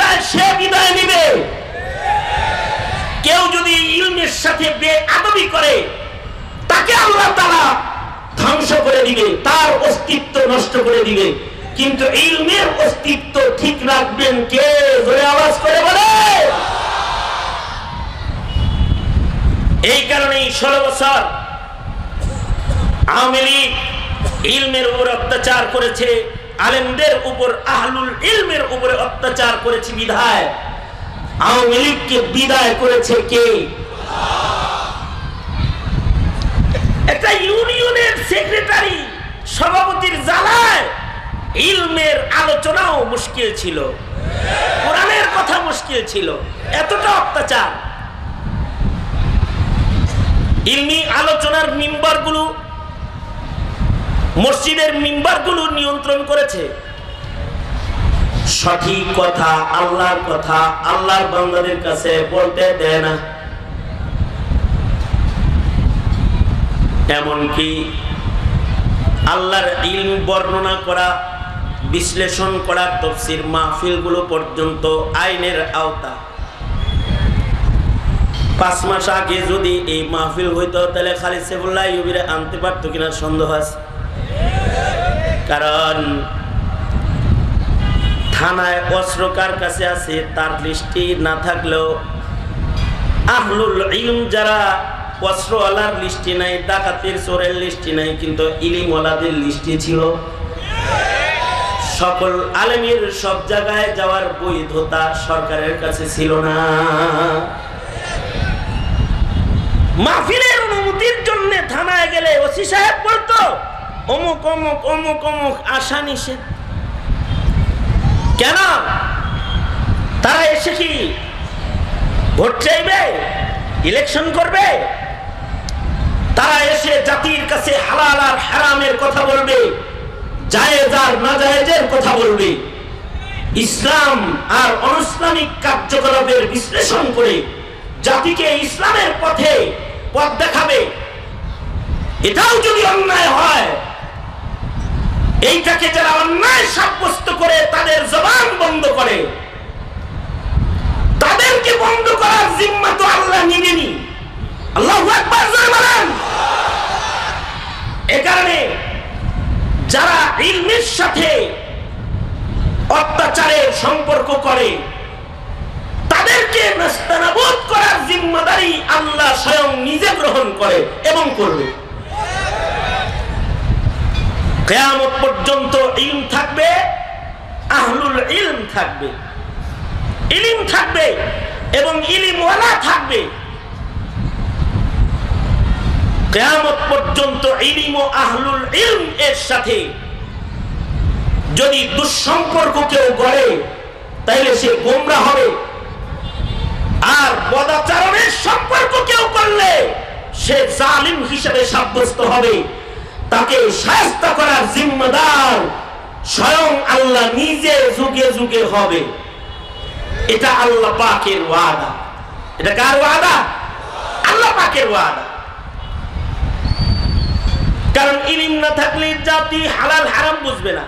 যায় সে বিদায় নিবে। কেউ যদি ইলমের সাথে বেআদবি করে তাকে আল্লাহ তাআলা ধ্বংস করে দিবে, তার অস্তিত্ব নষ্ট করে দিবে। কিন্তু ইলমের অস্তিত্ব ঠিক রাখবেন কে? জোরে আওয়াজ করে বলে। এই কারণেই 16 বছর আওয়ামী লীগ ইলমের উপর অত্যাচার করেছে, আলেমদের উপর, আহলুল ইলমের উপরে অত্যাচার করেছে বিধায় আওয়ামী লীগকে বিদায় করেছে কে? একটা ইউনিয়নের সেক্রেটারি সভাপতির জ্বালায় ইলমের আলোচনাও মুশকিল ছিল, কোরআনের কথা মুশকিল ছিল, এতটা অত্যাচার। ইলমি আলোচনার মিম্বারগুলো, মসজিদের মিম্বারগুলো নিয়ন্ত্রণ করেছে। সঠিক কথা, আল্লাহর কথা আল্লাহর বান্দাদের কাছে বলতে দেয় না। এমনকি আল্লাহর ইলম বর্ণনা করা, বিশ্লেষণ করা তাফসীর মাহফিলগুলো পর্যন্ত আইনের আওতা। 5 মাস আগে যদি এই মাহফিল হইতো তাহলে খালিদ সাইফুল্লাহ আইয়ুবীরে আনতে পারতো কিনা সন্দেহ আছে। কারণ থানায় অস্ত্র কার কাছে আছে তার লিস্টি না থাকলেও আহলুল ইলম যারা, অস্ত্রওয়ালার লিস্টি নাই, ডাকাতের চোরের লিস্টি নাই, কিন্তু ইলমওয়ালাদের লিস্টি ছিল। সকল আলেমের সব জায়গায় যাওয়ার বৈধতা সরকারের কাছে ছিল না। মাহফিলের অনুমতির জন্য থানায় গেলে ওসি সাহেব বলতো অমুক অমুক অমুক অমুক আশা নিষেধ। কেন? তারা এসে কি ভোট চাইবে, ইলেকশন করবে? তারা এসে জাতির কাছে হালাল আর হারামের কথা বলবে, জায়েজ আর নাজায়েজের কথা বলবে, ইসলাম আর অনিসলামিক কার্যকলাপের বিশ্লেষণ করে জাতিকে ইসলামের পথে পথ দেখাবে। এটাও যদি অন্যায় হয়, এইটাকে যারা অন্যায় সাব্যস্ত করে তাদের জবান বন্ধ করে, তাদেরকে বন্ধ করার জিম্মা তো আল্লাহ নিবেনি। আল্লাহু আকবার জোরে বলেন। এ কারণে যারা ইলমের সাথে অত্যাচারের সম্পর্ক করে তাদেরকে নাস্তানাবুদ করার জিম্মাদারি আল্লাহ স্বয়ং নিজে গ্রহণ করে এবং করবে। কিয়ামত পর্যন্ত ইলম থাকবে, আহলুল ইলম থাকবে, ইলম থাকবে এবং ইলমওয়ালা থাকবে। কিয়ামত পর্যন্ত ইলম ও আহলুল ইলম এর সাথে যদি দুঃসম্পর্ক কেউ গড়ে তাহলে সে গোমরা হবে, আর বদাচরণের সম্পর্ক কেউ করলে সে জালিম হিসেবে সাব্যস্ত হবে। তাকে শায়েস্তা করার জিম্মাদার স্বয়ং আল্লাহ নিজে যুগে যুগে হবে। এটা আল্লাহ পাকের ওয়াদা। এটা কার ওয়াদা? আল্লাহ পাকের ওয়াদা। কারণ ইলম না থাকলে জাতি হালাল হারাম বুঝবে না।